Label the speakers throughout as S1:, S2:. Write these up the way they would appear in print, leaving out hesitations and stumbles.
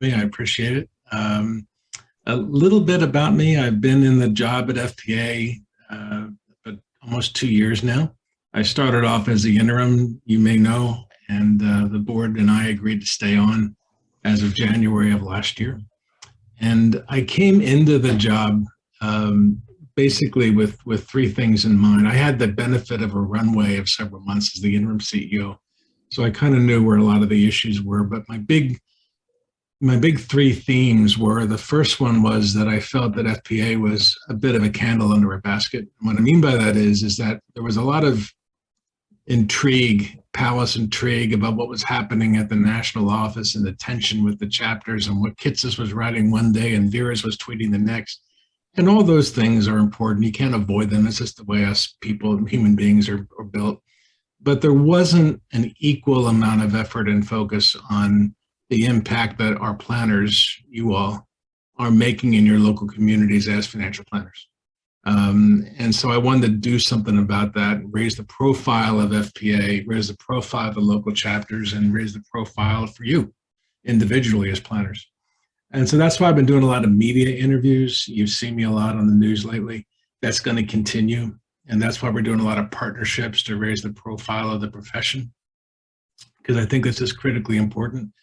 S1: me. I appreciate it. A little bit about me. I've been in the job at FPA but almost 2 years now. I started off as the interim, you may know, and the board and I agreed to stay on as of January of last year. And I came into the job basically with three things in mind. I had the benefit of a runway of several months as the interim CEO, so I kind of knew where a lot of the issues were. But my big three themes were, the first one was that I felt that FPA was a bit of a candle under a basket. And what I mean by that is that there was a lot of intrigue, palace intrigue about what was happening at the national office and the tension with the chapters and what Kitsis was writing one day and Veras was tweeting the next. And all those things are important. You can't avoid them. It's just the way us people, human beings are built. But there wasn't an equal amount of effort and focus on the impact that our planners, you all, are making in your local communities as financial planners. And so I wanted to do something about that, raise the profile of FPA, raise the profile of the local chapters, and raise the profile for you individually as planners. And so that's why I've been doing a lot of media interviews. You've seen me a lot on the news lately. That's going to continue. And that's why we're doing a lot of partnerships to raise the profile of the profession, because I think this is critically important.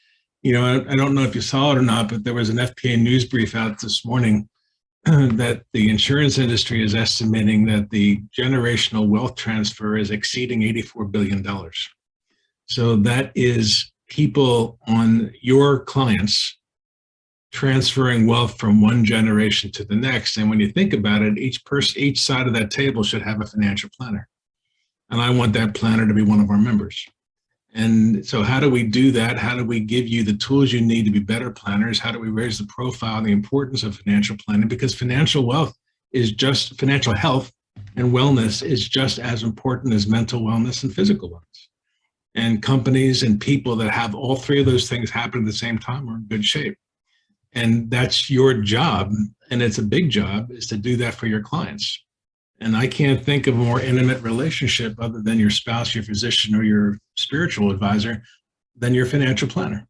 S1: You know, I don't know if you saw it or not, but there was an FPA news brief out this morning that the insurance industry is estimating that the generational wealth transfer is exceeding $84 billion. So that is people on your clients transferring wealth from one generation to the next. And when you think about it, each side of that table should have a financial planner. And I want that planner to be one of our members. And so how do we do that? How do we give you the tools you need to be better planners? How do we raise the profile and the importance of financial planning? Because financial health and wellness is just as important as mental wellness and physical wellness. And companies and people that have all three of those things happen at the same time are in good shape. And that's your job, and it's a big job, is to do that for your clients. And I can't think of a more intimate relationship other than your spouse, your physician, or your spiritual advisor than your financial planner,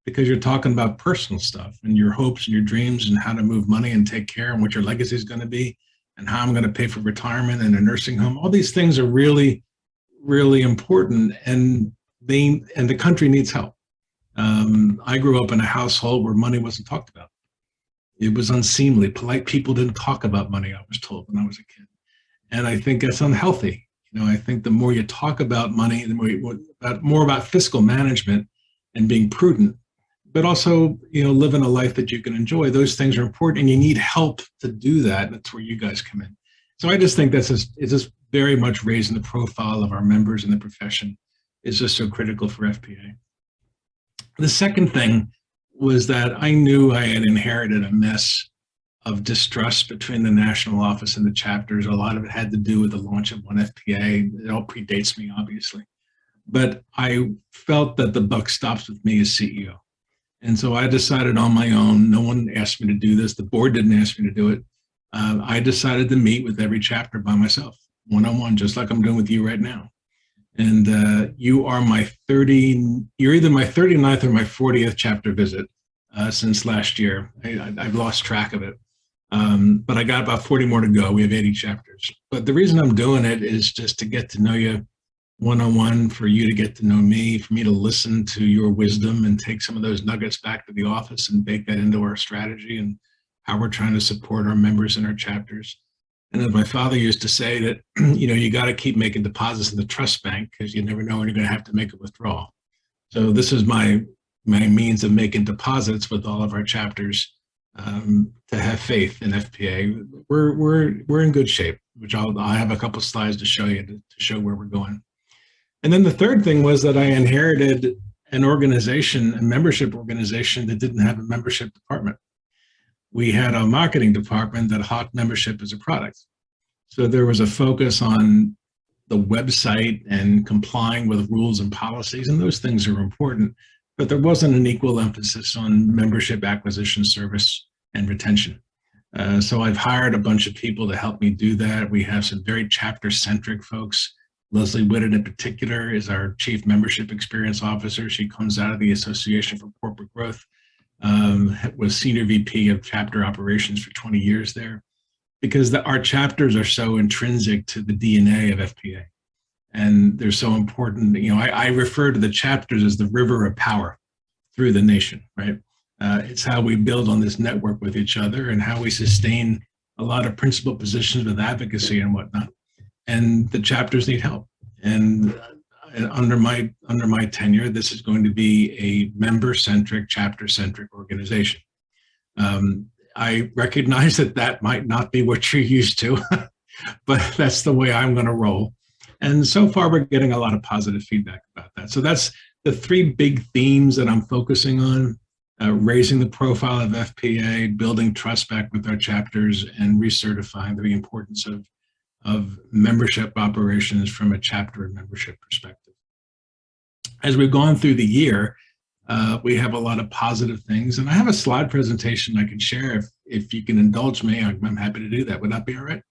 S1: because you're talking about personal stuff and your hopes and your dreams and how to move money and take care and what your legacy is going to be and how I'm going to pay for retirement and a nursing home. All these things are really, really important, and the country needs help. I grew up in a household where money wasn't talked about. It was unseemly. Polite people didn't talk about money, I was told when I was a kid. And I think that's unhealthy. You know, I think the more you talk about money, the more about fiscal management and being prudent, but also, you know, living a life that you can enjoy. Those things are important, and you need help to do that. That's where you guys come in. So I just think it's just very much raising the profile of our members in the profession is just so critical for FPA. The second thing was that I knew I had inherited a mess of distrust between the national office and the chapters. A lot of it had to do with the launch of one FPA. It all predates me, obviously. But I felt that the buck stops with me as CEO. And so I decided on my own. No one asked me to do this. The board didn't ask me to do it. I decided to meet with every chapter by myself, one-on-one, just like I'm doing with you right now. And you're either my 39th or my 40th chapter visit since last year. I've lost track of it. But I got about 40 more to go. We have 80 chapters. But the reason I'm doing it is just to get to know you one-on-one, for you to get to know me, for me to listen to your wisdom and take some of those nuggets back to the office and bake that into our strategy and how we're trying to support our members in our chapters. And as my father used to say, that, you know, you got to keep making deposits in the trust bank because you never know when you're going to have to make a withdrawal. So this is my means of making deposits with all of our chapters, to have faith in FPA. We're in good shape, which I'll have a couple slides to show you to show where we're going. And then the third thing was that I inherited an organization, a membership organization that didn't have a membership department. We had a marketing department that hawked membership as a product. So there was a focus on the website and complying with rules and policies, and those things are important, but there wasn't an equal emphasis on membership acquisition, service, and retention. So I've hired a bunch of people to help me do that. We have some very chapter-centric folks. Leslie Whitted in particular is our Chief Membership Experience Officer. She comes out of the Association for Corporate Growth. was Senior VP of Chapter Operations for 20 years there, because our chapters are so intrinsic to the DNA of FPA. And they're so important. I refer to the chapters as the river of power through the nation, right? It's how we build on this network with each other and how we sustain a lot of principal positions with advocacy and whatnot. And the chapters need help. And under my tenure, this is going to be a member-centric, chapter-centric organization. I recognize that might not be what you're used to, but that's the way I'm going to roll. And so far, we're getting a lot of positive feedback about that. So that's the three big themes that I'm focusing on: raising the profile of FPA, building trust back with our chapters, and recertifying the importance of membership operations from a chapter and membership perspective. As we've gone through the year, we have a lot of positive things, and I have a slide presentation I can share. If you can indulge me, I'm happy to do that. Would that be all right?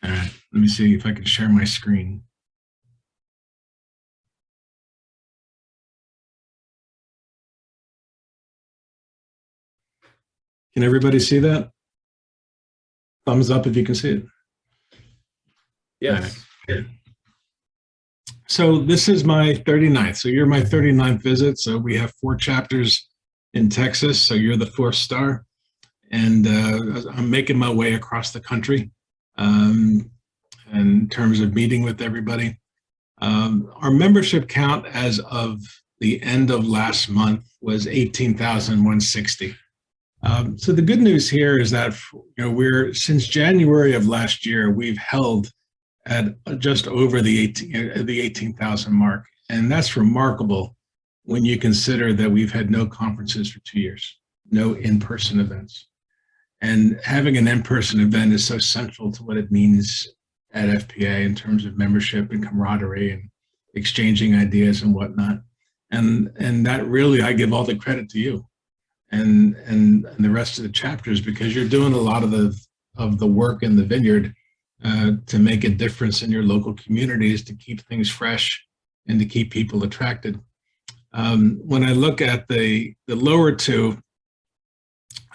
S1: All right, let me see if I can share my screen. Can everybody see that? Thumbs up if you can see it.
S2: Yes.
S1: Right. So this is my 39th. So you're my 39th visit. So we have 4 chapters in Texas. So you're the 4th star. And I'm making my way across the country in terms of meeting with everybody. Our membership count as of the end of last month was 18,160. So the good news here is that since January of last year, we've held at just over the 18,000 mark, and that's remarkable when you consider that we've had no conferences for 2 years, no in-person events, and having an in-person event is so central to what it means at FPA in terms of membership and camaraderie and exchanging ideas and whatnot, and that really I give all the credit to you and the rest of the chapters, because you're doing a lot of the work in the vineyard to make a difference in your local communities, to keep things fresh and to keep people attracted. When I look at the lower two,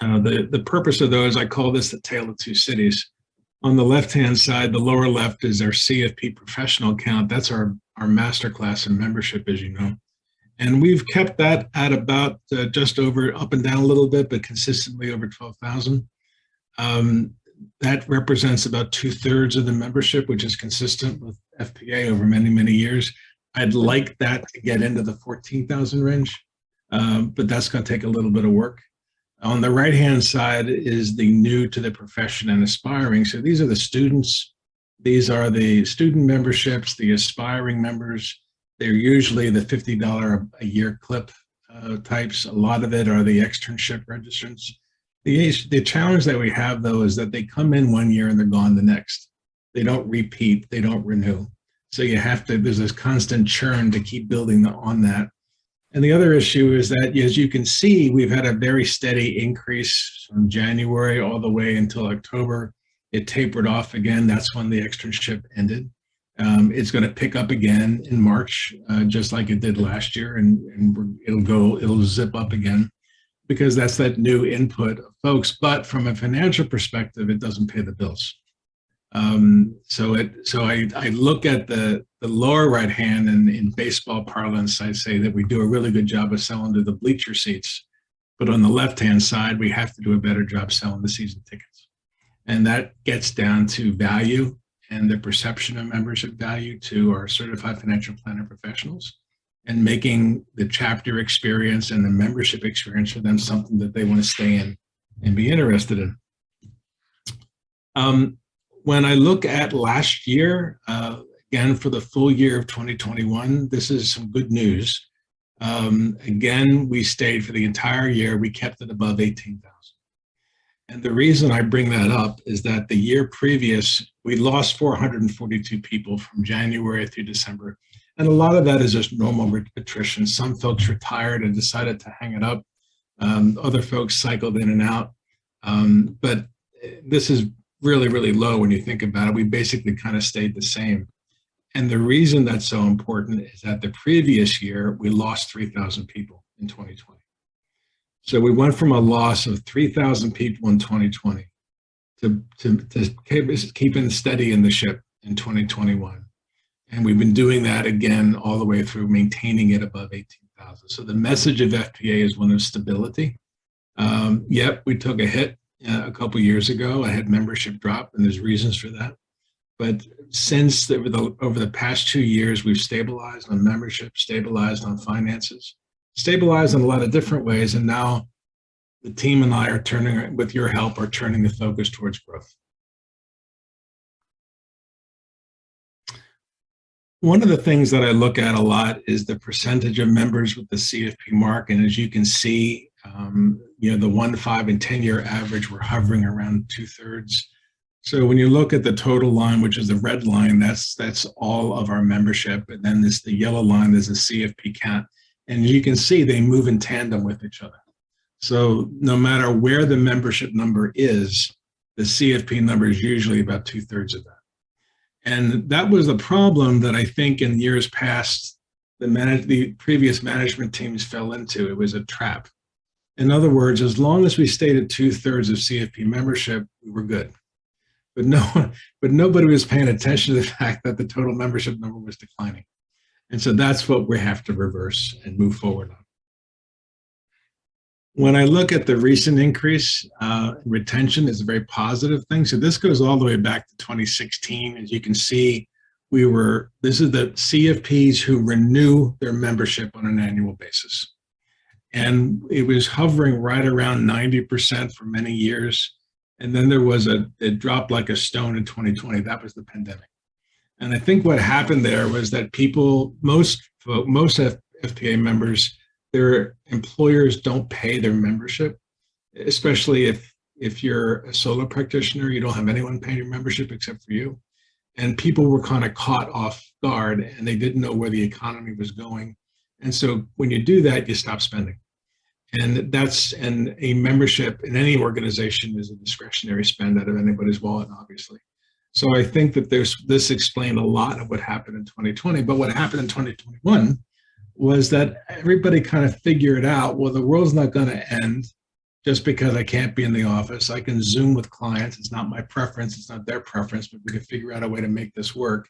S1: the purpose of those, I call this the tale of two cities. On the left-hand side, the lower left is our CFP professional count. That's our masterclass and membership, as you know. And we've kept that at about just over, up and down a little bit, but consistently over 12,000. That represents about 2/3 of the membership, which is consistent with FPA over many, many years. I'd like that to get into the 14,000 range, but that's going to take a little bit of work. On the right-hand side is the new to the profession and aspiring. So these are the students. These are the student memberships, the aspiring members. They're usually the $50 a year clip types. A lot of it are the externship registrants. The challenge that we have, though, is that they come in 1 year and they're gone the next. They don't repeat, they don't renew. So there's this constant churn to keep building on that. And the other issue is that, as you can see, we've had a very steady increase from January all the way until October. It tapered off again. That's when the externship ended. It's going to pick up again in March, just like it did last year, and it'll zip up again, because that's that new input of folks. But from a financial perspective, it doesn't pay the bills. So I look at the lower right hand, and in baseball parlance, I say that we do a really good job of selling to the bleacher seats. But on the left-hand side, we have to do a better job selling the season tickets. And that gets down to value and the perception of membership value to our certified financial planner professionals, and making the chapter experience and the membership experience for them something that they want to stay in and be interested in. When I look at last year, again, for the full year of 2021, this is some good news. Again, we stayed for the entire year. We kept it above 18,000. And the reason I bring that up is that the year previous, we lost 442 people from January through December. And a lot of that is just normal attrition. Some folks retired and decided to hang it up. Other folks cycled in and out. But this is really, really low when you think about it. We basically kind of stayed the same. And the reason that's so important is that the previous year, we lost 3,000 people in 2020. So we went from a loss of 3,000 people in 2020 to keeping steady in the ship in 2021. And we've been doing that again all the way through, maintaining it above 18,000. So the message of FPA is one of stability. Yep, we took a hit a couple years ago. I had membership drop, and there's reasons for that. But since over the past 2 years, we've stabilized on membership, stabilized on finances, stabilized in a lot of different ways. And now the team and I are turning, with your help, are turning the focus towards growth. One of the things that I look at a lot is the percentage of members with the CFP mark. And as you can see, the 1, 5, and 10-year average, we're hovering around 2/3. So when you look at the total line, which is the red line, that's all of our membership. And then the yellow line is a CFP count. And you can see they move in tandem with each other. So no matter where the membership number is, the CFP number is usually about 2/3 of that. And that was a problem that I think in years past, the previous management teams fell into. It was a trap. In other words, as long as we stayed at 2/3 of CFP membership, we were good. But nobody was paying attention to the fact that the total membership number was declining. And so that's what we have to reverse and move forward on. When I look at the recent increase, retention is a very positive thing. So this goes all the way back to 2016. As you can see, this is the CFPs who renew their membership on an annual basis. And it was hovering right around 90% for many years. And then it dropped like a stone in 2020. That was the pandemic. And I think what happened there was that most FPA members, their employers don't pay their membership, especially if you're a solo practitioner, you don't have anyone paying your membership except for you. And people were kind of caught off guard, and they didn't know where the economy was going. And so when you do that, you stop spending. And a membership in any organization is a discretionary spend out of anybody's wallet, obviously. So I think that this explained a lot of what happened in 2020. But what happened in 2021 was that everybody kind of figured out, well, the world's not going to end just because I can't be in the office. I can Zoom with clients. It's not my preference. It's not their preference, but we can figure out a way to make this work.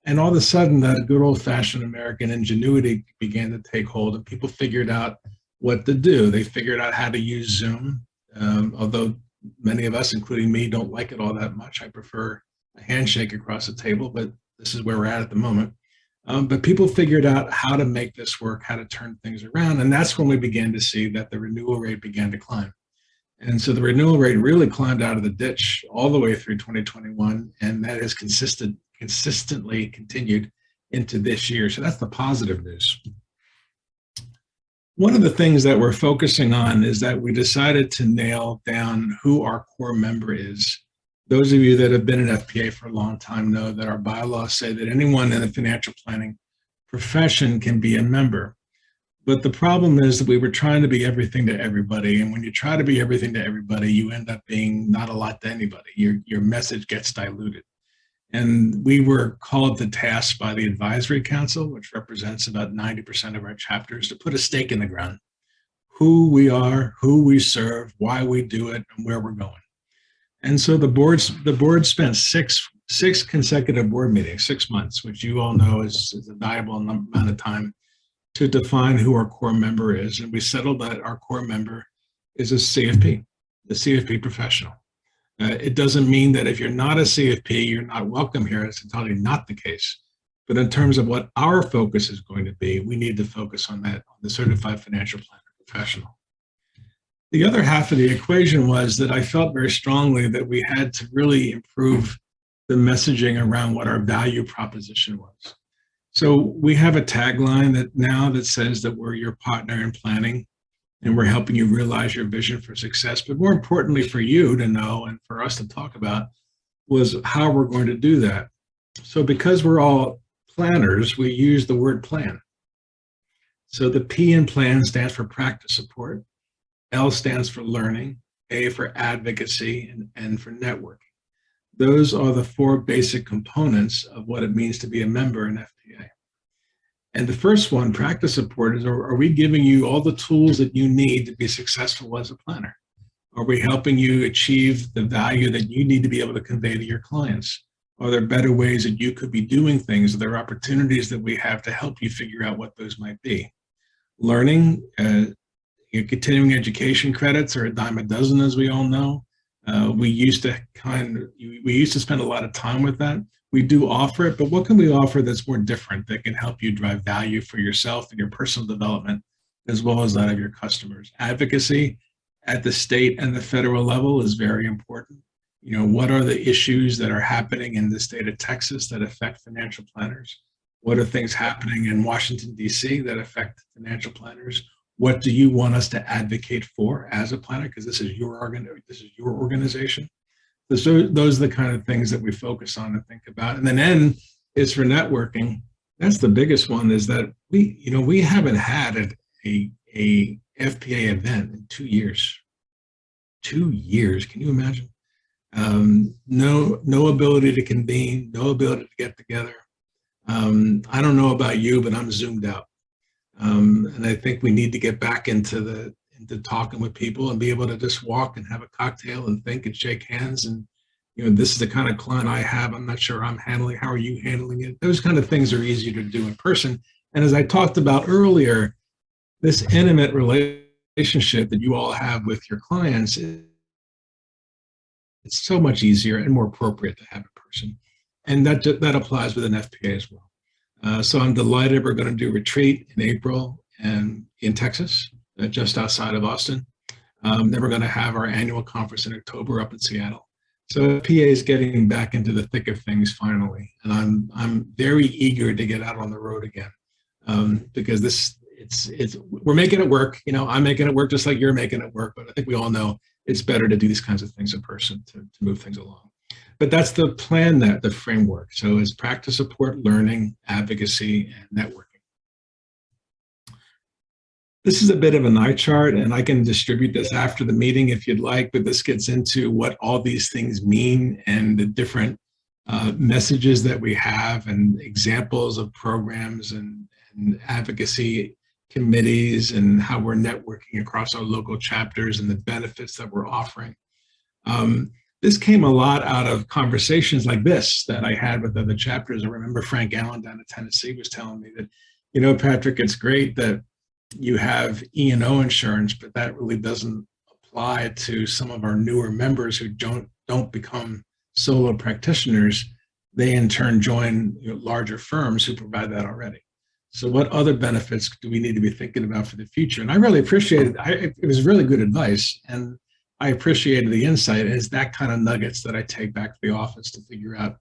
S1: And all of a sudden, that good old-fashioned American ingenuity began to take hold, and people figured out what to do. They figured out how to use Zoom, although many of us, including me, don't like it all that much. I prefer a handshake across the table, but this is where we're at the moment. But people figured out how to make this work, how to turn things around. And that's when we began to see that the renewal rate began to climb. And so the renewal rate really climbed out of the ditch all the way through 2021. And that has consistently continued into this year. So that's the positive news. One of the things that we're focusing on is that we decided to nail down who our core member is. Those of you that have been in FPA for a long time know that our bylaws say that anyone in the financial planning profession can be a member. But the problem is that we were trying to be everything to everybody. And when you try to be everything to everybody, you end up being not a lot to anybody. Your message gets diluted. And we were called to task by the Advisory Council, which represents about 90% of our chapters, to put a stake in the ground. Who we are, who we serve, why we do it, and where we're going. And so the board spent six consecutive board meetings, 6 months, which you all know is a valuable amount of time, to define who our core member is. And we settled that our core member is a CFP, the CFP professional. It doesn't mean that if you're not a CFP, you're not welcome here. It's entirely not the case. But in terms of what our focus is going to be, we need to focus on that, on the certified financial planner professional. The other half of the equation was that I felt very strongly that we had to really improve the messaging around what our value proposition was. So we have a tagline that says that we're your partner in planning, and we're helping you realize your vision for success. But more importantly for you to know and for us to talk about was how we're going to do that. So because we're all planners, we use the word plan. So the P in plan stands for practice support. L stands for learning, A for advocacy, and N for networking. Those are the 4 basic components of what it means to be a member in FPA. And the first one, practice support, is are we giving you all the tools that you need to be successful as a planner? Are we helping you achieve the value that you need to be able to convey to your clients? Are there better ways that you could be doing things? Are there opportunities that we have to help you figure out what those might be? Learning, continuing education credits are a dime a dozen, as we all know. We used to spend a lot of time with that. We do offer it, but what can we offer that's more different, that can help you drive value for yourself and your personal development, as well as that of your customers? Advocacy at the state and the federal level is very important. What are the issues that are happening in the state of Texas that affect financial planners? What are things happening in Washington, D.C. that affect financial planners? What do you want us to advocate for as a planner? Because this is your organization. So those are the kind of things that we focus on and think about. And then N is for networking. That's the biggest one, is that we haven't had a FPA event in 2 years. 2 years, can you imagine? No ability to convene, no ability to get together. I don't know about you, but I'm zoomed out. And I think we need to get back into talking with people and be able to just walk and have a cocktail and think and shake hands. And, this is the kind of client I have. I'm not sure I'm handling. How are you handling it? Those kind of things are easier to do in person. And as I talked about earlier, this intimate relationship that you all have with your clients, it's so much easier and more appropriate to have in person. And that applies with an FPA as well. So I'm delighted we're going to do a retreat in April and in Texas, just outside of Austin. Then we're going to have our annual conference in October up in Seattle. So PA is getting back into the thick of things finally, and I'm very eager to get out on the road again, because we're making it work. I'm making it work just like you're making it work. But I think we all know it's better to do these kinds of things in person to move things along. But that's the plan, the framework. So it's practice support, learning, advocacy, and networking. This is a bit of an eye chart, and I can distribute this after the meeting if you'd like, but this gets into what all these things mean and the different messages that we have and examples of programs and advocacy committees and how we're networking across our local chapters and the benefits that we're offering. This came a lot out of conversations like this that I had with other chapters. I remember Frank Allen down in Tennessee was telling me that, Patrick, it's great that you have E&O insurance, but that really doesn't apply to some of our newer members who don't become solo practitioners. They in turn join larger firms who provide that already. So what other benefits do we need to be thinking about for the future? And I really appreciated it. It was really good advice, and I appreciated the insight. It's that kind of nuggets that I take back to the office to figure out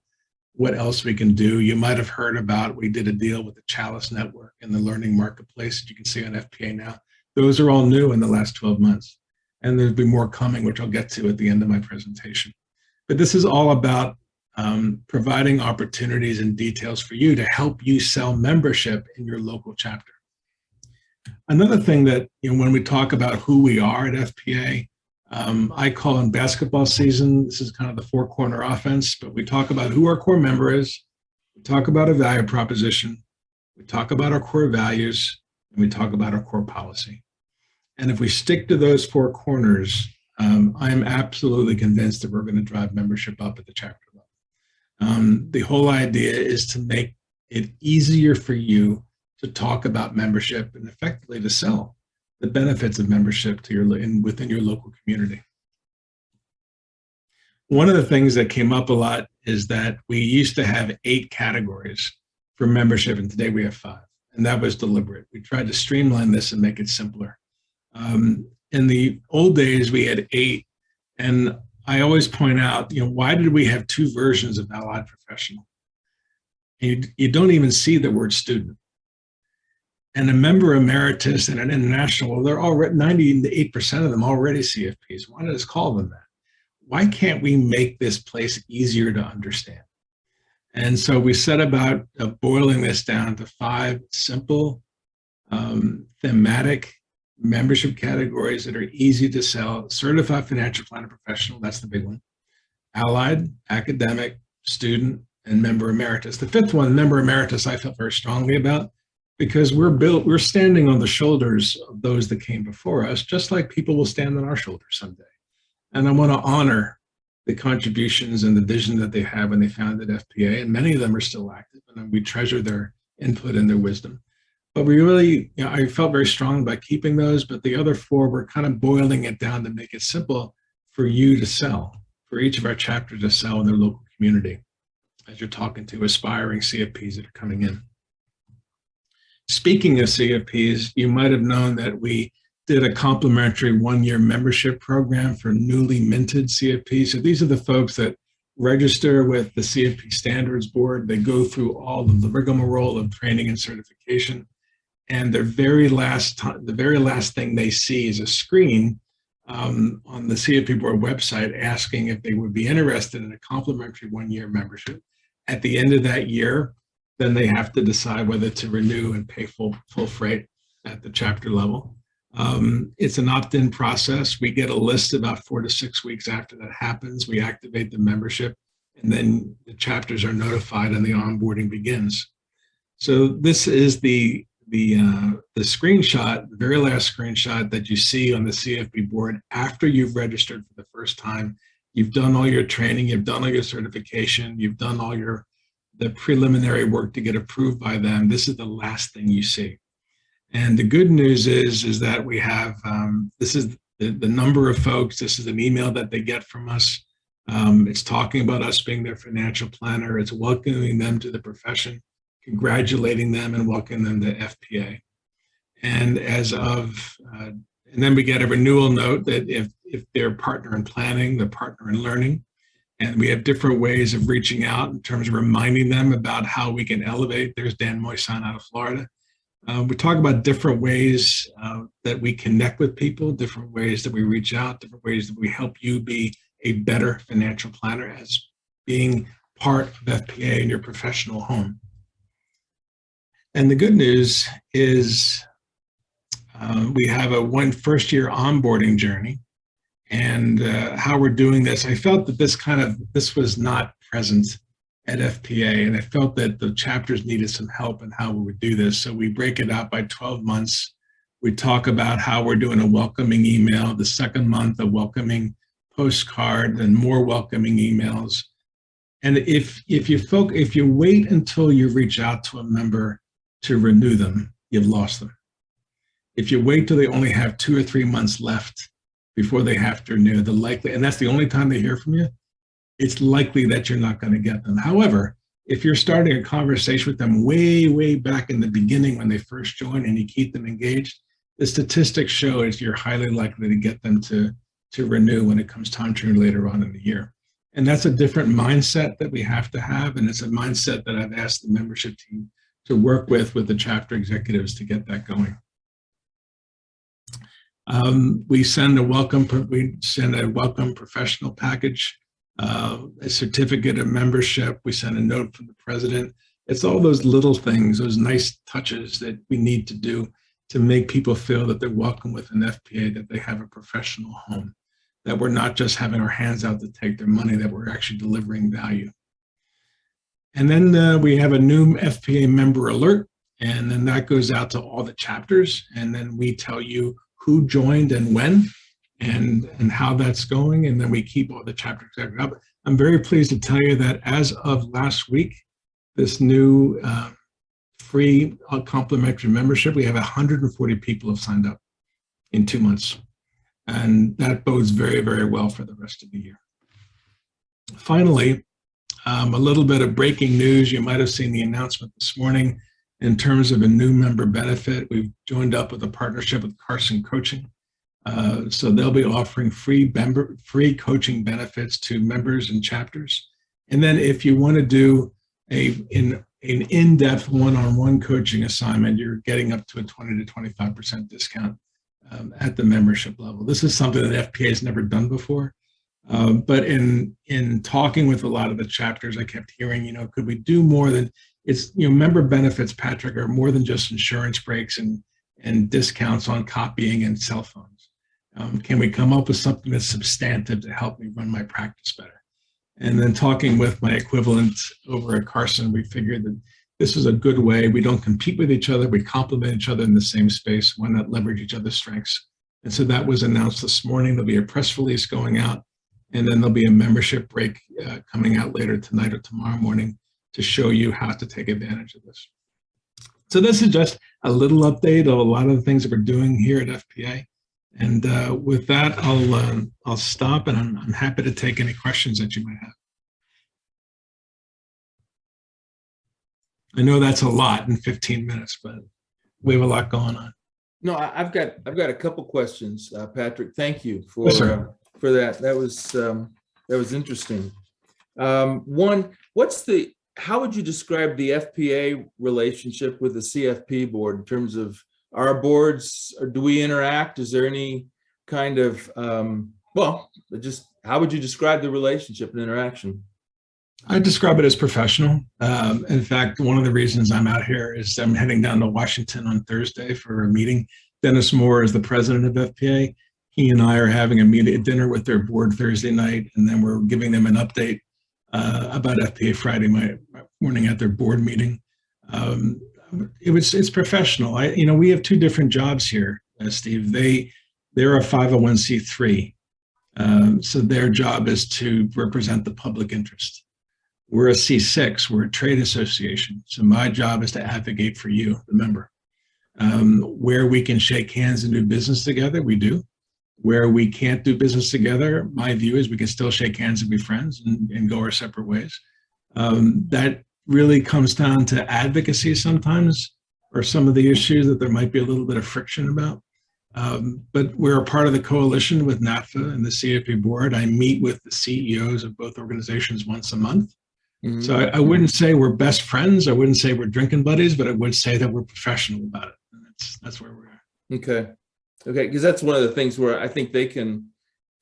S1: what else we can do. You might have heard about, we did a deal with the Chalice Network and the Learning Marketplace that you can see on FPA now. Those are all new in the last 12 months. And there'll be more coming, which I'll get to at the end of my presentation. But this is all about providing opportunities and details for you to help you sell membership in your local chapter. Another thing that, when we talk about who we are at FPA, I call in basketball season, this is kind of the four-corner offense, but we talk about who our core member is, we talk about a value proposition, we talk about our core values, and we talk about our core policy. And if we stick to those four corners, I'm absolutely convinced that we're going to drive membership up at the chapter level. The whole idea is to make it easier for you to talk about membership and effectively to sell the benefits of membership to within your local community. One of the things that came up a lot is that we used to have 8 categories for membership, and today we have 5, and that was deliberate. We tried to streamline this and make it simpler. In the old days, we had 8, and I always point out, why did we have 2 versions of allied professional? And you don't even see the word student. And a member emeritus and an international, well, they're already 98% of them already CFPs. Why not just call them that? Why can't we make this place easier to understand? And so we set about boiling this down to 5 simple, thematic membership categories that are easy to sell. Certified financial planner professional, that's the big one. Allied, academic, student, and member emeritus. The 5th one, member emeritus, I felt very strongly about. because we're standing on the shoulders of those that came before us, just like people will stand on our shoulders someday. And I want to honor the contributions and the vision that they had when they founded FPA, and many of them are still active, and we treasure their input and their wisdom. But we really, I felt very strong about keeping those, but the other four, we're kind of boiling it down to make it simple for you to sell, for each of our chapters to sell in their local community as you're talking to aspiring CFPs that are coming in. Speaking of CFPs, you might have known that we did a complimentary one-year membership program for newly minted CFPs. So these are the folks that register with the CFP Standards Board. They go through all of the rigmarole of training and certification. And the very last thing they see is a screen on the CFP Board website asking if they would be interested in a complimentary one-year membership. At the end of that year, then they have to decide whether to renew and pay full freight at the chapter level. It's an opt-in process. We get a list about 4 to 6 weeks after that happens. We activate the membership, and then the chapters are notified and the onboarding begins. So this is the screenshot, the very last screenshot that you see on the CFP board after you've registered for the first time. You've done all your training, you've done all your certification, you've done all the preliminary work to get approved by them. This is the last thing you see. And the good news is that we have, this is the number of folks, this is an email that they get from us. It's talking about us being their financial planner. It's welcoming them to the profession, congratulating them, and welcoming them to FPA. And and then we get a renewal note that if they're a partner in planning, the partner in learning, and we have different ways of reaching out in terms of reminding them about how we can elevate. There's Dan Moisan out of Florida. We talk about different ways that we connect with people, different ways that we reach out, different ways that we help you be a better financial planner as being part of FPA in your professional home. And the good news is we have a first-year onboarding journey. And how we're doing this, I felt that this was not present at FPA, and I felt that the chapters needed some help in how we would do this. So we break it out by 12 months. We talk about how we're doing a welcoming email, the second month a welcoming postcard, and more welcoming emails. And if you wait until you reach out to a member to renew them, you've lost them. If you wait till they only have 2 or 3 months left before they have to renew, and that's the only time they hear from you, it's likely that you're not going to get them. However, if you're starting a conversation with them way back in the beginning when they first join and you keep them engaged, the statistics show is you're highly likely to get them to renew when it comes time to later on in the year. And that's a different mindset that we have to have, and it's a mindset that I've asked the membership team to work with the chapter executives to get that going. We send a welcome professional package, a certificate of membership. We send a note from the president. It's all those little things, those nice touches that we need to do to make people feel that they're welcome within FPA, that they have a professional home, that we're not just having our hands out to take their money, that we're actually delivering value. And then we have a new FPA member alert, and then that goes out to all the chapters, and then we tell you who joined and when, and how that's going, and then we keep all the chapters up. I'm very pleased to tell you that as of last week, this new free complimentary membership, we have 140 people have signed up in 2 months, and that bodes very well for the rest of the year. Finally, a little bit of breaking news. You might have seen the announcement this morning in terms of a new member benefit. We've joined up with a partnership with Carson Coaching. So they'll be offering free coaching benefits to members and chapters. And then if you want to do an in-depth one-on-one coaching assignment, you're getting up to a 20 to 25% discount at the membership level. This is something that FPA has never done before. But in talking with a lot of the chapters, I kept hearing, could we do more than member benefits, Patrick, are more than just insurance breaks and discounts on copying and cell phones. Can we come up with something that's substantive to help me run my practice better? And then talking with my equivalent over at Carson, we figured that this is a good way. We don't compete with each other. We complement each other in the same space. Why not leverage each other's strengths? And so that was announced this morning. There'll be a press release going out, and then there'll be a membership break coming out later tonight or tomorrow morning to show you how to take advantage of this. So this is just a little update of a lot of the things that we're doing here at FPA. And with that, I'll stop, and I'm happy to take any questions that you might have. I know that's a lot in 15 minutes, but we have a lot going on.
S2: No, I've got a couple questions, Patrick. Thank you for
S1: Yes, sir.
S2: for that. That was interesting. One, how would you describe the FPA relationship with the CFP board in terms of our boards? Or do we interact? Is there any kind of just how would you describe the relationship and interaction?
S1: I describe it as professional. In fact, one of the reasons I'm out here is I'm heading down to Washington on Thursday for a meeting. Dennis Moore is the president of FPA. He and I are having a dinner with their board Thursday night, and then we're giving them an update about FPA Friday morning at their board meeting. It's professional. We have two different jobs here, Steve. They're a 501c3, so their job is to represent the public interest. We're a C6, we're a trade association. So my job is to advocate for you, the member. Where we can shake hands and do business together, we do. Where we can't do business together, my view is we can still shake hands and be friends and go our separate ways. That really comes down to advocacy sometimes, or some of the issues that there might be a little bit of friction about. But we're a part of the coalition with NAFTA and the CFP board. I meet with the CEOs of both organizations once a month. So I wouldn't say we're best friends. I wouldn't say we're drinking buddies, but I would say that we're professional about it. That's where we're at.
S2: Okay, because that's one of the things where I think they can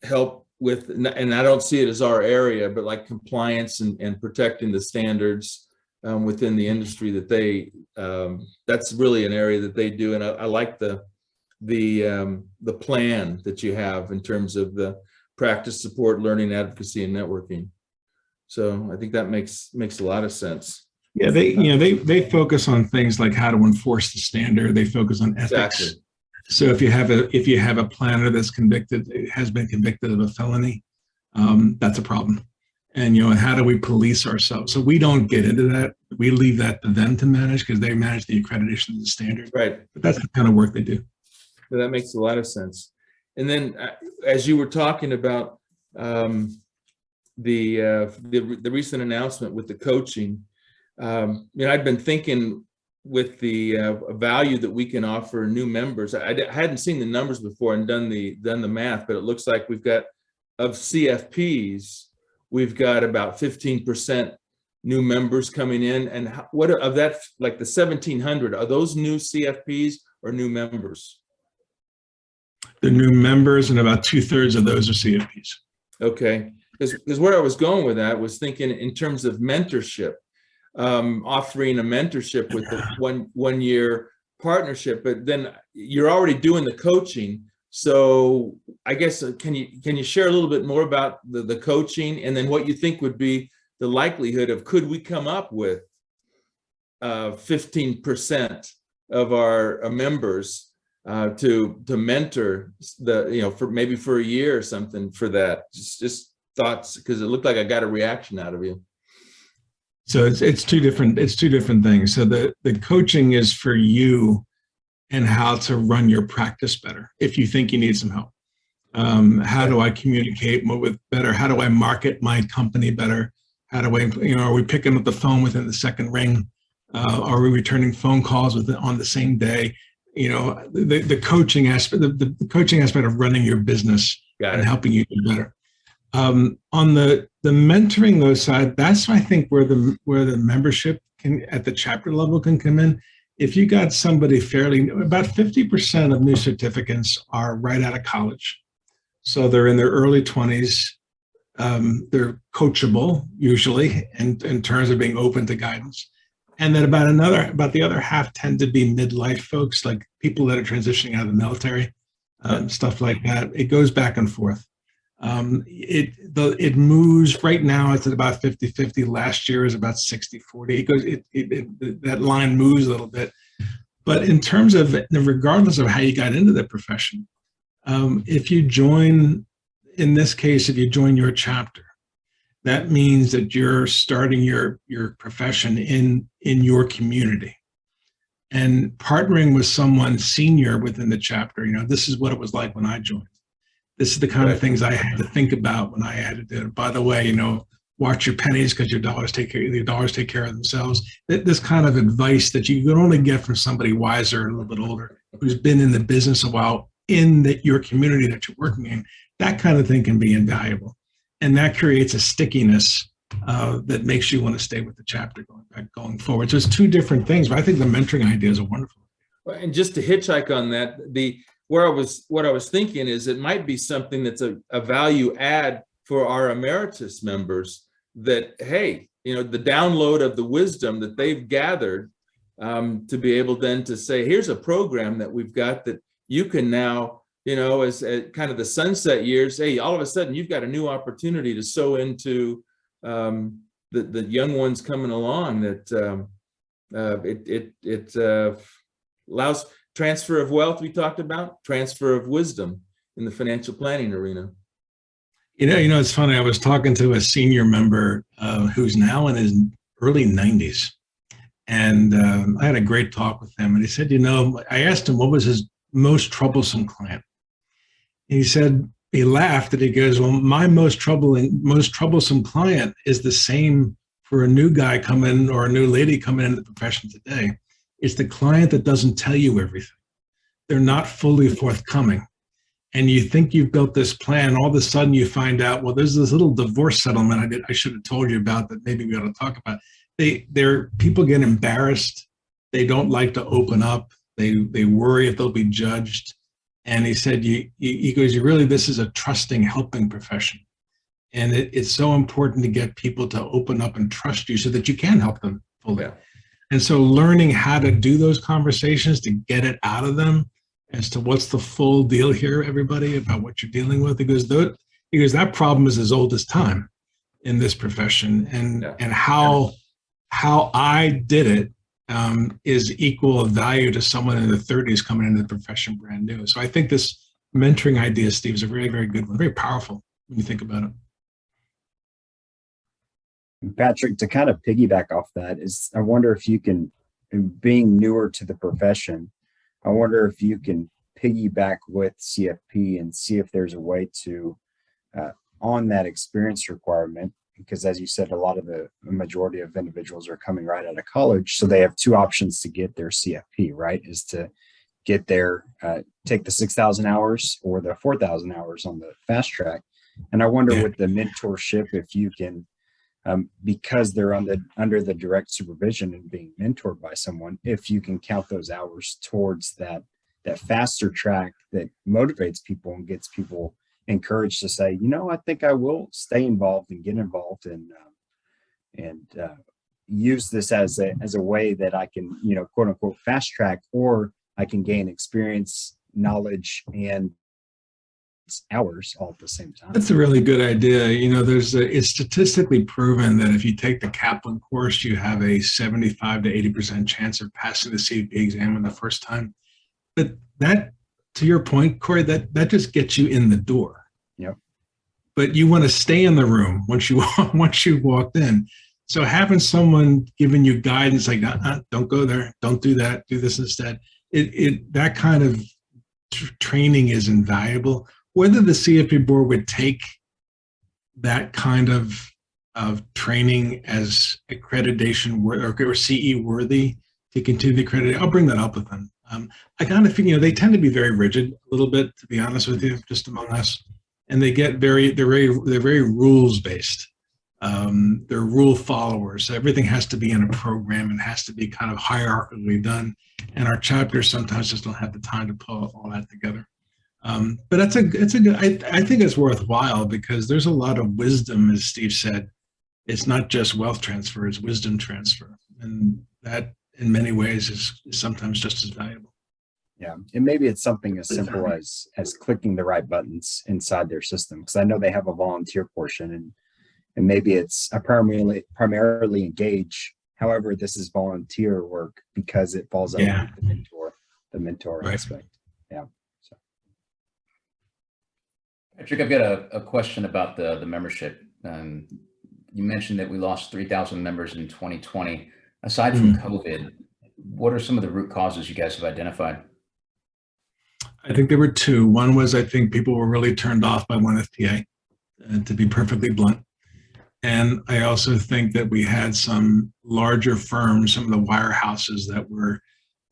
S2: help with, and I don't see it as our area, but like compliance and protecting the standards within the industry that that's really an area that they do. And I like the plan that you have in terms of the practice, support, learning, advocacy, and networking. So I think that makes a lot of sense.
S1: Yeah, they focus on things like how to enforce the standard. They focus on ethics.
S2: Exactly.
S1: So if you have a planner that's has been convicted of a felony, that's a problem. And how do we police ourselves? So we don't get into that. We leave that to them to manage because they manage the accreditation of the standard.
S2: Right.
S1: But that's the kind of work they do.
S2: So that makes a lot of sense. And then as you were talking about the recent announcement with the coaching, I'd been thinking with the value that we can offer new members. I hadn't seen the numbers before and done the math, but it looks like we've got, of CFPs, we've got about 15% new members coming in. And what of that, like the 1,700, are those new CFPs or new members?
S1: The new members, and about 2/3 of those are CFPs.
S2: Okay, because where I was going with that was thinking in terms of mentorship, offering a mentorship with the one year partnership, but then you're already doing the coaching. So I guess can you share a little bit more about the coaching, and then what you think would be the likelihood of, could we come up with 15% of our members to mentor for a year or something for that? Just thoughts, because it looked like I got a reaction out of you.
S1: So it's two different things. So the coaching is for you and how to run your practice better if you think you need some help. How do I communicate with better? How do I market my company better? How do I, are we picking up the phone within the second ring? Are we returning phone calls on the same day? The coaching aspect, the coaching aspect of running your business and helping you do better. On the mentoring those side, that's I think where the membership can at the chapter level can come in. If you got somebody about 50% of new certificates are right out of college. So they're in their early 20s. They're coachable usually in terms of being open to guidance. And then about the other half tend to be midlife folks, like people that are transitioning out of the military, stuff like that. It goes back and forth. It moves right now. It's at about 50-50. Last year is about 60-40. That line moves a little bit. But in terms of, regardless of how you got into the profession, if you join, in this case, if you join your chapter, that means that you're starting your profession in your community and partnering with someone senior within the chapter. This is what it was like when I joined. This is the kind of things I had to think about when I had to do it. By the way, watch your pennies because your dollars take care of themselves. This kind of advice that you can only get from somebody wiser, a little bit older, who's been in the business a while in your community that you're working in, that kind of thing can be invaluable. And that creates a stickiness that makes you want to stay with the chapter going forward. So it's two different things, but I think the mentoring ideas are wonderful.
S2: And just to hitchhike on that, what I was thinking is it might be something that's a value add for our emeritus members, that, hey, the download of the wisdom that they've gathered, to be able then to say, here's a program that we've got that you can now, as kind of the sunset years, hey, all of a sudden you've got a new opportunity to sow into the young ones coming along, that it allows transfer of wealth. We talked about transfer of wisdom in the financial planning arena.
S1: It's funny. I was talking to a senior member who's now in his early 90s, and I had a great talk with him. And he said, I asked him what was his most troublesome client. And he said, he laughed and he goes, well, my most troublesome client is the same for a new guy coming or a new lady coming into the profession today. It's the client that doesn't tell you everything. They're not fully forthcoming. And you think you've built this plan, all of a sudden you find out, well, there's this little divorce settlement I should have told you about that maybe we ought to talk about. People get embarrassed. They don't like to open up. They worry if they'll be judged. And he said, he goes, this is a trusting, helping profession. And it's so important to get people to open up and trust you so that you can help them fully. Yeah. And so learning how to do those conversations to get it out of them as to what's the full deal here, everybody, about what you're dealing with. He goes, that problem is as old as time in this profession. And how I did it is equal of value to someone in their 30s coming into the profession brand new. So I think this mentoring idea, Steve, is a very, very good one, very powerful when you think about it.
S3: Patrick, to kind of piggyback off that, I wonder if you can, being newer to the profession, I wonder if you can piggyback with CFP and see if there's a way to, on that experience requirement, because as you said, a majority of individuals are coming right out of college. So they have two options to get their CFP, right? Is to get their, take the 6,000 hours or the 4,000 hours on the fast track. And I wonder with the mentorship, if you can, because they're under the direct supervision and being mentored by someone, if you can count those hours towards that faster track that motivates people and gets people encouraged to say, I think I will stay involved and get involved and use this as a way that I can, quote unquote, fast track, or I can gain experience, knowledge, and hours all at the same time.
S1: That's a really good idea. It's statistically proven that if you take the Kaplan course, you have a 75 to 80% chance of passing the CFP exam in the first time. But that, to your point, Corey, that just gets you in the door.
S3: Yep. But
S1: you want to stay in the room once you've walked in. So having someone giving you guidance like, don't go there, don't do that, do this instead. That kind of training is invaluable. Whether the CFP board would take that kind of training as accreditation or CE worthy to continue the accreditation, I'll bring that up with them. I kind of think, they tend to be very rigid a little bit, to be honest with you, just among us. And they're very rules based. They're rule followers. So everything has to be in a program and has to be kind of hierarchically done. And our chapters sometimes just don't have the time to pull all that together. But it's a good, I think it's worthwhile because there's a lot of wisdom, as Steve said. It's not just wealth transfer, it's wisdom transfer. And that in many ways is sometimes just as valuable.
S3: Yeah, and maybe it's something as simple as clicking the right buttons inside their system, because I know they have a volunteer portion, and maybe it's a primarily engage. However, this is volunteer work because it falls
S1: Yeah.
S3: under the mentor
S1: Right.
S3: aspect. Yeah. So
S4: Patrick, I've got a question about the membership. You mentioned that we lost 3,000 members in 2020. Aside from COVID, what are some of the root causes you guys have identified?
S1: I think there were two. One was, I think people were really turned off by one FPA, to be perfectly blunt. And I also think that we had some larger firms, some of the wirehouses that were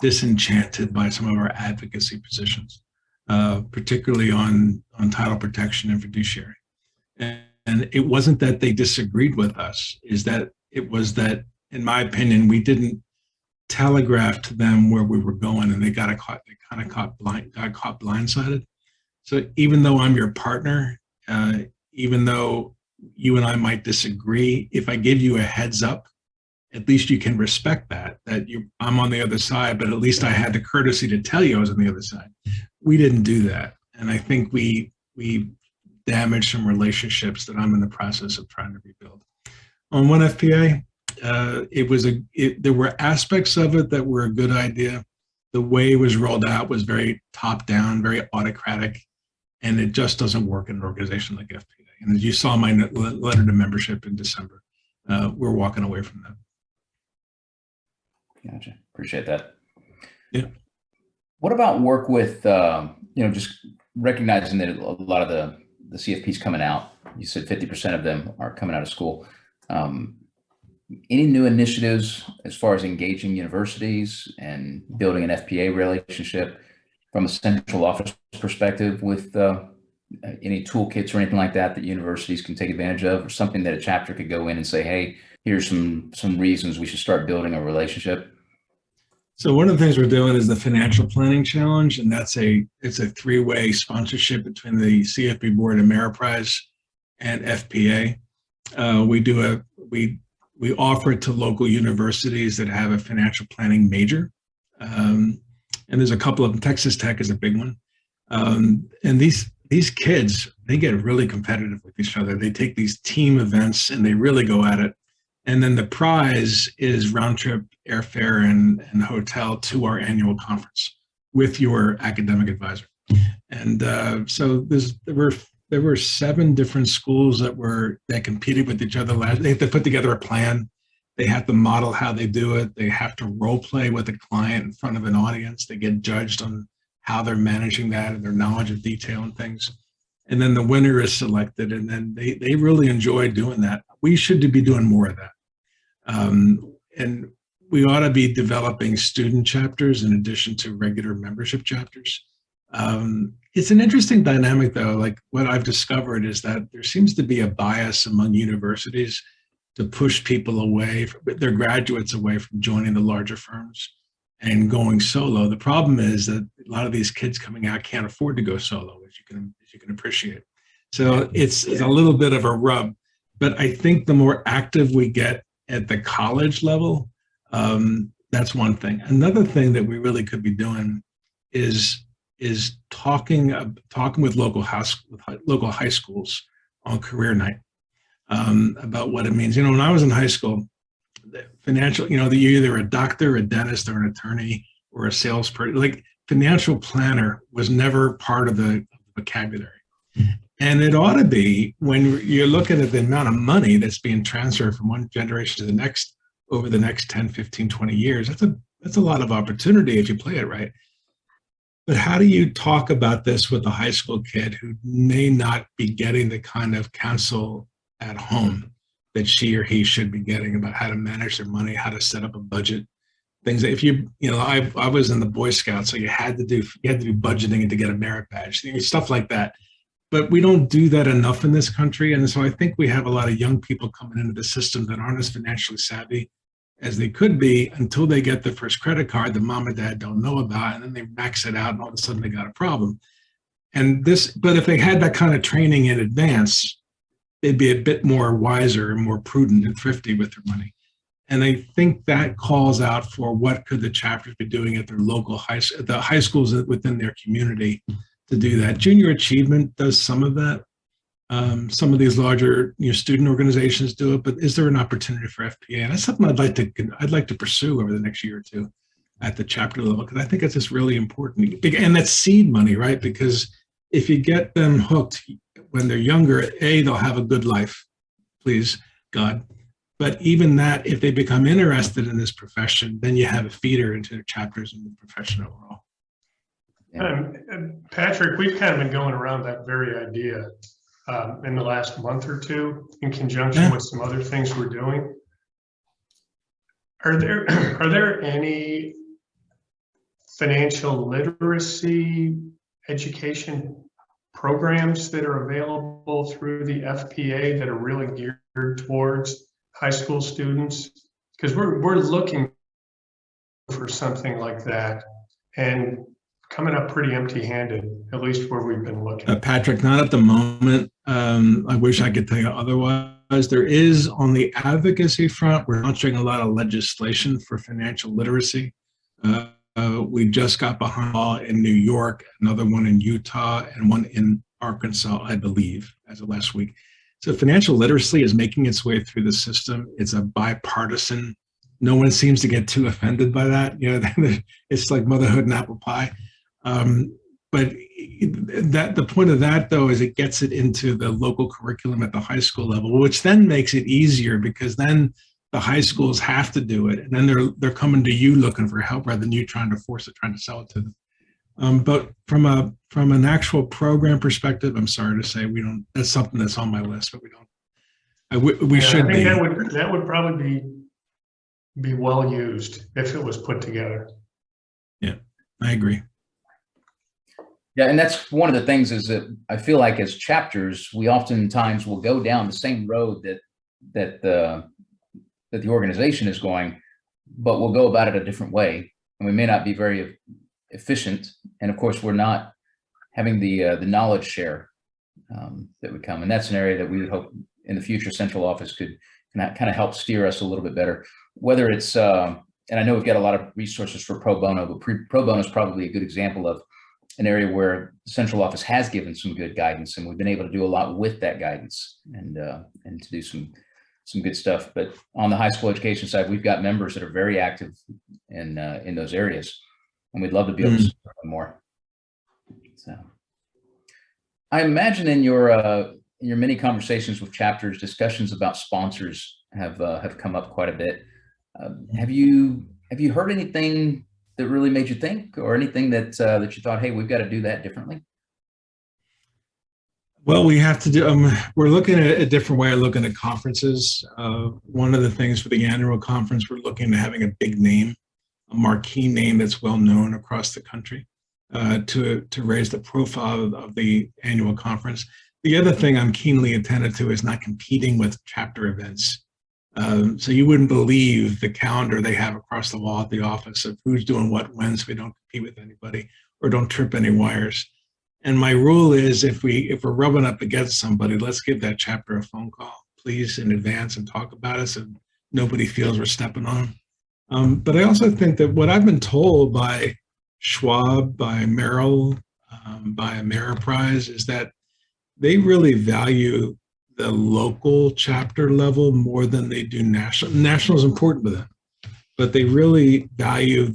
S1: disenchanted by some of our advocacy positions, particularly on title protection and fiduciary. And it wasn't that they disagreed with us, is that it was that, in my opinion, we didn't telegraph to them where we were going, and they got caught blindsided. So even though I'm your partner, even though you and I might disagree, if I give you a heads up, at least you can respect that I'm on the other side, but at least I had the courtesy to tell you I was on the other side. We didn't do that. And I think we damaged some relationships that I'm in the process of trying to rebuild. On one FPA, there were aspects of it that were a good idea. The way it was rolled out was very top down, very autocratic, and it just doesn't work in an organization like FPA. And as you saw my letter to membership in December, we're walking away from that.
S4: Gotcha. Appreciate that.
S1: Yeah.
S4: What about work with, just recognizing that a lot of the CFPs coming out, you said 50% of them are coming out of school. Any new initiatives as far as engaging universities and building an FPA relationship from a central office perspective with any toolkits or anything like that universities can take advantage of, or something that a chapter could go in and say, hey, here's some reasons we should start building a relationship?
S1: So one of the things we're doing is the Financial Planning Challenge, and it's a three-way sponsorship between the CFP Board, Ameriprise, and FPA. We offer it to local universities that have a financial planning major, and there's a couple of them. Texas Tech is a big one, and these kids, they get really competitive with each other. They take these team events and they really go at it. And then the prize is round trip airfare and hotel to our annual conference with your academic advisor. And so there were 7 different schools that competed with each other last. They have to put together a plan. They have to model how they do it. They have to role play with a client in front of an audience. They get judged on how they're managing that and their knowledge of detail and things. And then the winner is selected, and then they really enjoy doing that. We should be doing more of that. And we ought to be developing student chapters in addition to regular membership chapters. It's an interesting dynamic, though. Like, what I've discovered is that there seems to be a bias among universities to push people away, their graduates away from joining the larger firms and going solo. The problem is that a lot of these kids coming out can't afford to go solo, as you can appreciate. So it's a little bit of a rub. But I think the more active we get at the college level, that's one thing. Another thing that we really could be doing is talking with local high schools on career night about what it means. When I was in high school, financial, you're either a doctor, a dentist, or an attorney, or a salesperson. Like, financial planner was never part of the vocabulary. And it ought to be, when you're looking at the amount of money that's being transferred from one generation to the next over the next 10, 15, 20 years. That's a lot of opportunity if you play it right. But how do you talk about this with a high school kid who may not be getting the kind of counsel at home that she or he should be getting about how to manage their money, how to set up a budget, things that I was in the Boy Scouts, so you had to do budgeting and to get a merit badge, stuff like that. But we don't do that enough in this country. And so I think we have a lot of young people coming into the system that aren't as financially savvy as they could be until they get the first credit card that mom and dad don't know about, and then they max it out and all of a sudden they got a problem. But if they had that kind of training in advance, they'd be a bit more wiser and more prudent and thrifty with their money. And I think that calls out for what could the chapters be doing at their local the high schools within their community to do that. Junior Achievement does some of that. Some of these larger student organizations do it, but is there an opportunity for FPA? And that's something I'd like to pursue over the next year or two at the chapter level, because I think it's just really important. And that's seed money, right? Because if you get them hooked when they're younger, they'll have a good life, please God. But even that, if they become interested in this profession, then you have a feeder into their chapters and the profession overall.
S5: Patrick, we've kind of been going around that very idea in the last month or two in conjunction with some other things we're doing. Are there any financial literacy education programs that are available through the FPA that are really geared towards high school students? Because we're looking for something like that and coming up pretty empty-handed, at least where we've been looking.
S1: Patrick, not at the moment. I wish I could tell you otherwise. There is, on the advocacy front, we're launching a lot of legislation for financial literacy. We just got behind law in New York, another one in Utah, and one in Arkansas, I believe, as of last week. So financial literacy is making its way through the system. It's a bipartisan. No one seems to get too offended by that. It's like motherhood and apple pie. But the point of that, though, is it gets it into the local curriculum at the high school level, which then makes it easier, because then the high schools have to do it, and then they're coming to you looking for help rather than you trying to sell it to them. But from an actual program perspective, I'm sorry to say we don't. That's something that's on my list, but we don't. We should
S5: I think
S1: be.
S5: that would probably be well used if it was put together.
S1: Yeah, I agree.
S4: Yeah, and that's one of the things is that I feel like as chapters, we oftentimes will go down the same road that the organization is going, but we'll go about it a different way, and we may not be very efficient. And of course, we're not having the knowledge share that would come, and that's an area that we would hope in the future central office could kind of help steer us a little bit better. Whether it's and I know we've got a lot of resources for pro bono, but pro bono is probably a good example of an area where the central office has given some good guidance, and we've been able to do a lot with that guidance and to do some good stuff. But on the high school education side, we've got members that are very active in those areas, and we'd love to be able to support them more. So I imagine in your many conversations with chapters, discussions about sponsors have come up quite a bit. Have you heard anything that really made you think, or anything that you thought, hey, we've got to do that differently?
S1: Well, we have to do, we're looking at a different way of looking at conferences. One of the things for the annual conference, we're looking at having a big name, a marquee name that's well known across the country to raise the profile of the annual conference. The other thing I'm keenly attentive to is not competing with chapter events. So you wouldn't believe the calendar they have across the wall at the office of who's doing what when, so we don't compete with anybody or don't trip any wires. And my rule is if we're rubbing up against somebody, let's give that chapter a phone call, please, in advance and talk about it so nobody feels we're stepping on them. But I also think that what I've been told by Schwab, by Merrill, by Ameriprise is that they really value the local chapter level more than they do national. National is important to them, but they really value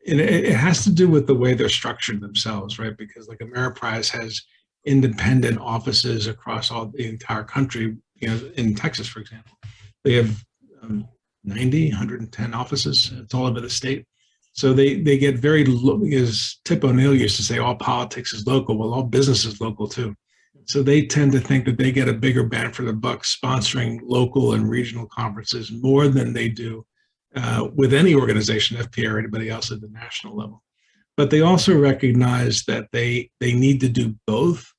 S1: and it has to do with the way they're structured themselves, right? Because like Ameriprise has independent offices across the entire country. In Texas, for example, they have 110 offices. It's all over the state. So they get very, as Tip O'Neill used to say, all politics is local. Well, all business is local too. So they tend to think that they get a bigger bang for the buck sponsoring local and regional conferences more than they do with any organization, FPA or anybody else at the national level. But they also recognize that they need to do both,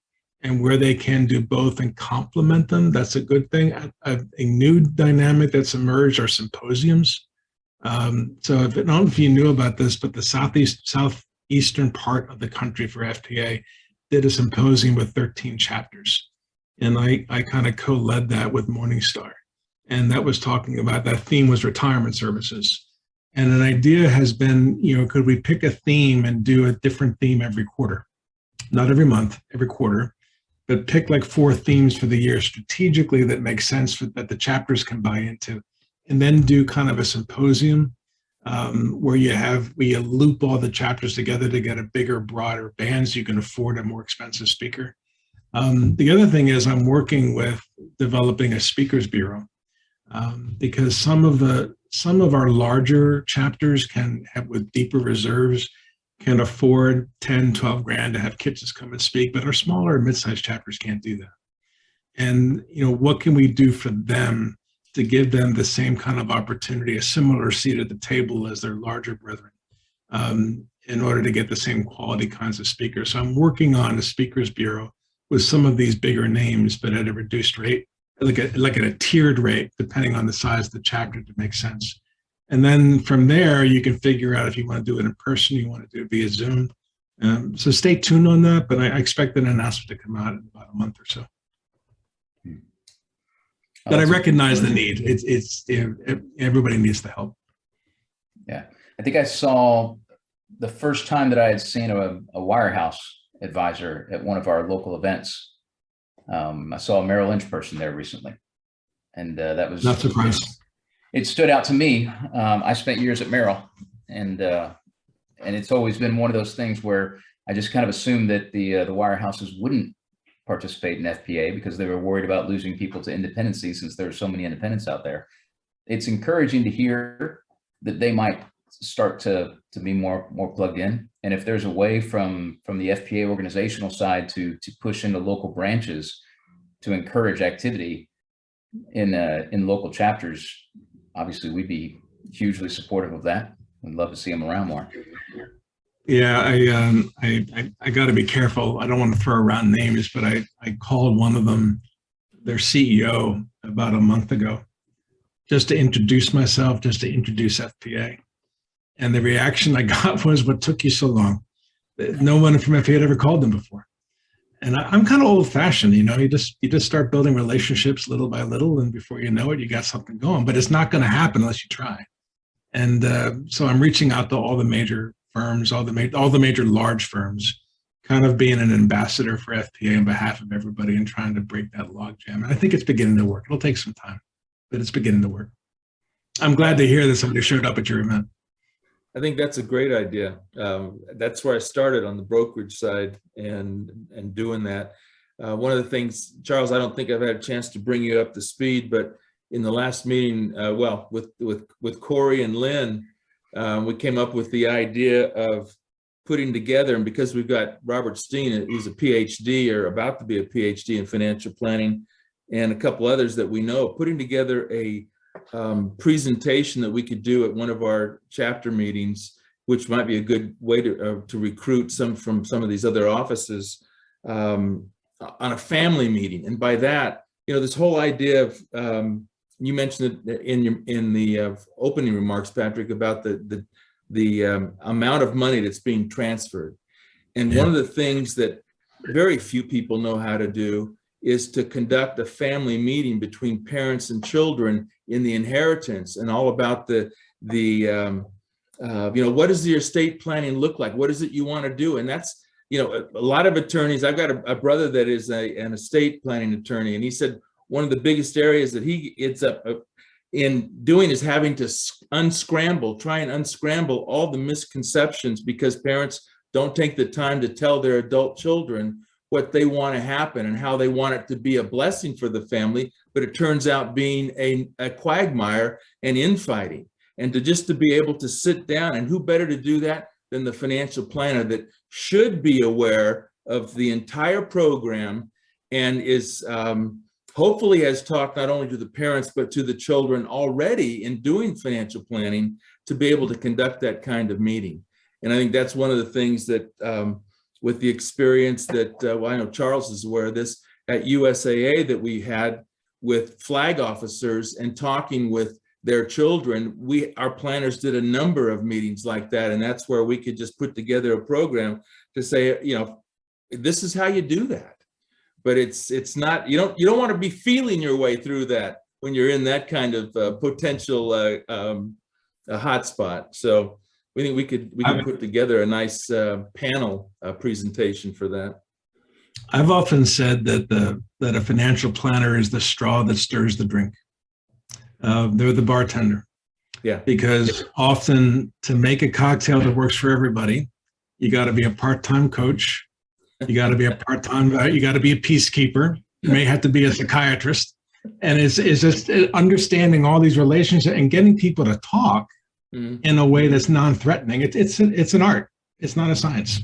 S1: and where they can do both and complement them, that's a good thing. A new dynamic that's emerged are symposiums. So I don't know if you knew about this, but the southeastern part of the country for FPA did a symposium with 13 chapters. And I kind of co-led that with Morningstar. And that was talking about, that theme was retirement services. And an idea has been, could we pick a theme and do a different theme every quarter? Not every month, every quarter, but pick like 4 themes for the year strategically that make sense that the chapters can buy into, and then do kind of a symposium where you loop all the chapters together to get a bigger, broader band so you can afford a more expensive speaker. The other thing is I'm working with developing a speakers bureau because some of our larger chapters can have, with deeper reserves, can afford 10, 12 grand to have kids come and speak, but our smaller mid-sized chapters can't do that. And, what can we do for them to give them the same kind of opportunity, a similar seat at the table as their larger brethren, in order to get the same quality kinds of speakers? So I'm working on a speakers bureau with some of these bigger names, but at a reduced rate, like at a tiered rate, depending on the size of the chapter to make sense. And then from there, you can figure out if you want to do it in person, you want to do it via Zoom. So stay tuned on that, but I expect an announcement to come out in about a month or so. But I recognize the need. It's everybody needs the help.
S4: Yeah, I think I saw the first time that I had seen a wirehouse advisor at one of our local events. I saw a Merrill Lynch person there recently, and that was
S1: Not surprised.
S4: It stood out to me. I spent years at Merrill, and it's always been one of those things where I just kind of assumed that the wirehouses wouldn't participate in FPA because they were worried about losing people to independency, since there are so many independents out there. It's encouraging to hear that they might start to be more plugged in. And if there's a way from the FPA organizational side to push into local branches to encourage activity in local chapters, obviously we'd be hugely supportive of that. We'd love to see them around more.
S1: Yeah, I got to be careful. I don't want to throw around names, but I called one of them, their CEO, about a month ago, just to introduce myself, just to introduce FPA. And the reaction I got was, "What took you so long?" No one from FPA had ever called them before. And I'm kind of old-fashioned, you just start building relationships little by little, and before you know it, you got something going. But it's not going to happen unless you try. And so I'm reaching out to all the major firms, all the major large firms, kind of being an ambassador for FPA on behalf of everybody and trying to break that logjam. And I think it's beginning to work. It'll take some time, but it's beginning to work. I'm glad to hear that somebody showed up at your event.
S2: I think that's a great idea. That's where I started on the brokerage side and doing that. One of the things, Charles, I don't think I've had a chance to bring you up to speed, but in the last meeting, with Corey and Lynn, we came up with the idea of putting together, and because we've got Robert Steen, who's a PhD or about to be a PhD in financial planning, and a couple others that we know, putting together a presentation that we could do at one of our chapter meetings, which might be a good way to recruit some from some of these other offices on a family meeting. And by that, this whole idea of you mentioned it in the opening remarks, Patrick, about the amount of money that's being transferred. And one of the things that very few people know how to do is to conduct a family meeting between parents and children in the inheritance, and all about what does your estate planning look like? What is it you want to do? And that's, a lot of attorneys, I've got a brother that is an estate planning attorney, and he said one of the biggest areas that he ends up in doing is having to try and unscramble all the misconceptions, because parents don't take the time to tell their adult children what they want to happen and how they want it to be a blessing for the family, but it turns out being a quagmire and infighting. And to be able to sit down, and who better to do that than the financial planner that should be aware of the entire program, and is hopefully has talked not only to the parents but to the children already in doing financial planning, to be able to conduct that kind of meeting. And I think that's one of the things that with the experience that, I know Charles is aware of this, at USAA that we had with flag officers and talking with their children, our planners did a number of meetings like that. And that's where we could just put together a program to say, this is how you do that. But it's not, you don't want to be feeling your way through that when you're in that kind of potential hotspot. So we think we could put together a nice panel presentation for that.
S1: I've often said that that a financial planner is the straw that stirs the drink. They're the bartender.
S2: Yeah.
S1: Because often to make a cocktail that works for everybody, you got to be a part-time coach. You got to be a you got to be a peacekeeper. You may have to be a psychiatrist. And it's just understanding all these relationships and getting people to talk in a way that's non-threatening. It's an art. It's not a science.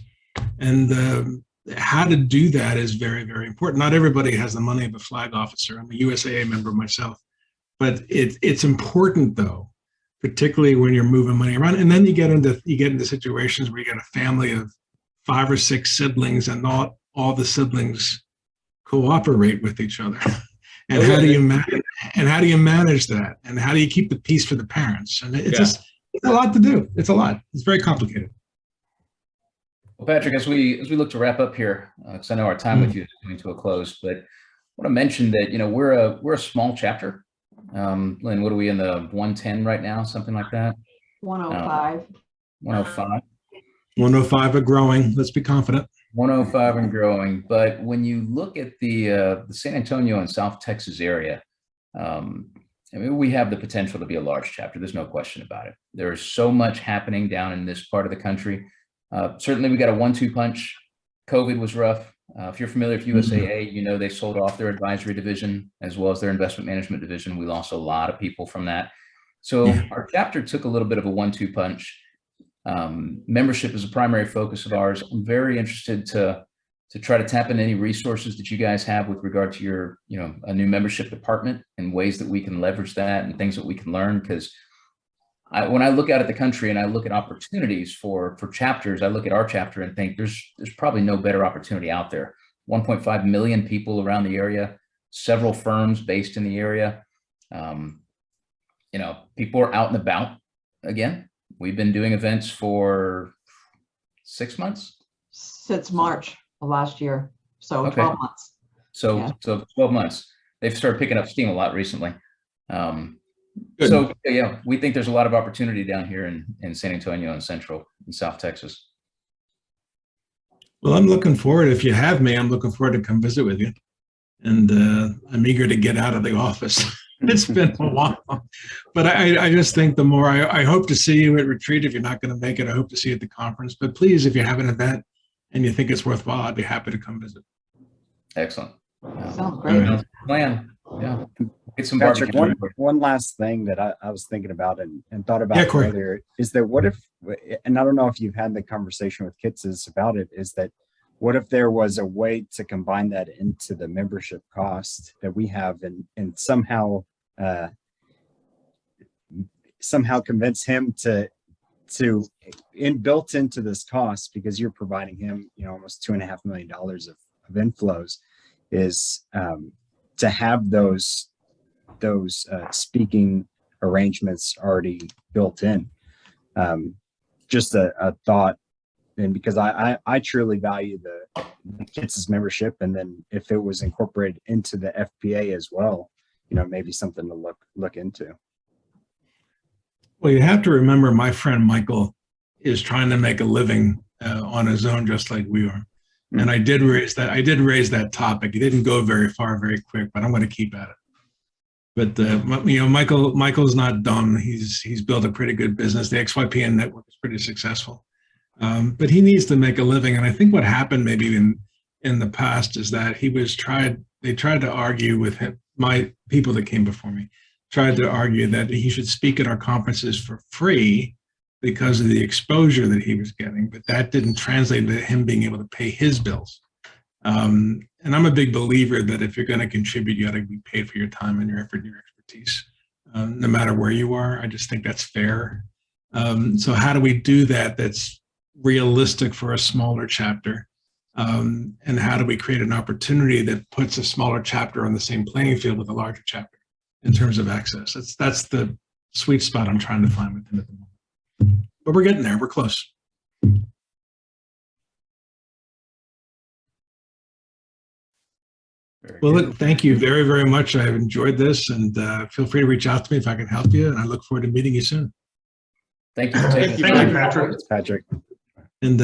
S1: And how to do that is very, very important. Not everybody has the money of a flag officer. I'm a USAA member myself. But it's important, though, particularly when you're moving money around. And then you get into situations where you got a family of 5 or 6 siblings, and not all the siblings cooperate with each other. And how do you manage that? And how do you keep the peace for the parents? And it's a lot to do. It's a lot. It's very complicated.
S4: Well, Patrick, as we look to wrap up here, because I know our time with you is coming to a close, but I want to mention that we're a small chapter. Lynn, what are we in the 110 right now? Something like that?
S6: 105.
S4: 105.
S1: 105 are growing. Let's be confident.
S4: 105 and growing. But when you look at the San Antonio and South Texas area, we have the potential to be a large chapter. There's no question about it. There's so much happening down in this part of the country. Certainly, we got a 1-2 punch. COVID was rough. If you're familiar with USAA, they sold off their advisory division as well as their investment management division. We lost a lot of people from that. So our chapter took a little bit of a 1-2 punch. Membership is a primary focus of ours. I'm very interested to try to tap into any resources that you guys have with regard to your, a new membership department and ways that we can leverage that and things that we can learn. Because when I look out at the country and I look at opportunities for chapters, I look at our chapter and think there's probably no better opportunity out there. 1.5 million people around the area, several firms based in the area. People are out and about again. We've been doing events for 6 months?
S6: Since March of last year. So
S4: Okay.
S6: 12 months.
S4: So 12 months. They've started picking up steam a lot recently.
S1: Good.
S4: So we think there's a lot of opportunity down here in San Antonio and Central and South Texas.
S1: Well, I'm looking forward. If you have me, I'm looking forward to come visit with you. And I'm eager to get out of the office. It's been a while. But I just think the more I hope to see you at retreat. If you're not going to make it, I hope to see you at the conference. But please, if you have an event and you think it's worthwhile, I'd be happy to come visit.
S4: Excellent.
S6: Sounds great.
S4: Plan. Yeah. Get some
S3: Patrick,
S4: barbecue.
S3: one last thing that I was thinking about and thought about
S1: Corey.
S3: earlier is that what if, and I don't know if you've had the conversation with Kitses about it, is that what if there was a way to combine that into the membership cost that we have and somehow convince him to built into this cost, because you're providing him, almost $2.5 million of inflows, is to have those speaking arrangements already built in. Just a thought. And because I truly value the Kitses membership, and then if it was incorporated into the FPA as well, maybe something to look into.
S1: Well, you have to remember, my friend Michael is trying to make a living on his own, just like we are. And I did raise that topic. It didn't go very far, very quick, but I'm going to keep at it. But Michael's not dumb. He's built a pretty good business. The XYPN network is pretty successful. But he needs to make a living. And I think what happened maybe in the past is that they tried to argue with him. My people that came before me tried to argue that he should speak at our conferences for free because of the exposure that he was getting, but that didn't translate to him being able to pay his bills. And I'm a big believer that if you're going to contribute, you got to be paid for your time and your effort and your expertise, no matter where you are. I just think that's fair. So how do we do that that's realistic for a smaller chapter? And how do we create an opportunity that puts a smaller chapter on the same playing field with a larger chapter in terms of access? That's the sweet spot I'm trying to find with him at the moment. But we're getting there. We're close.
S4: Very
S1: Well,
S4: good.
S1: look, thank you very, very much. I've enjoyed this, and feel free to reach out to me if I can help you. And I look forward to meeting you soon.
S4: Thank you for taking the
S5: Thank you,
S4: time.
S5: Patrick.
S3: It's Patrick.
S1: And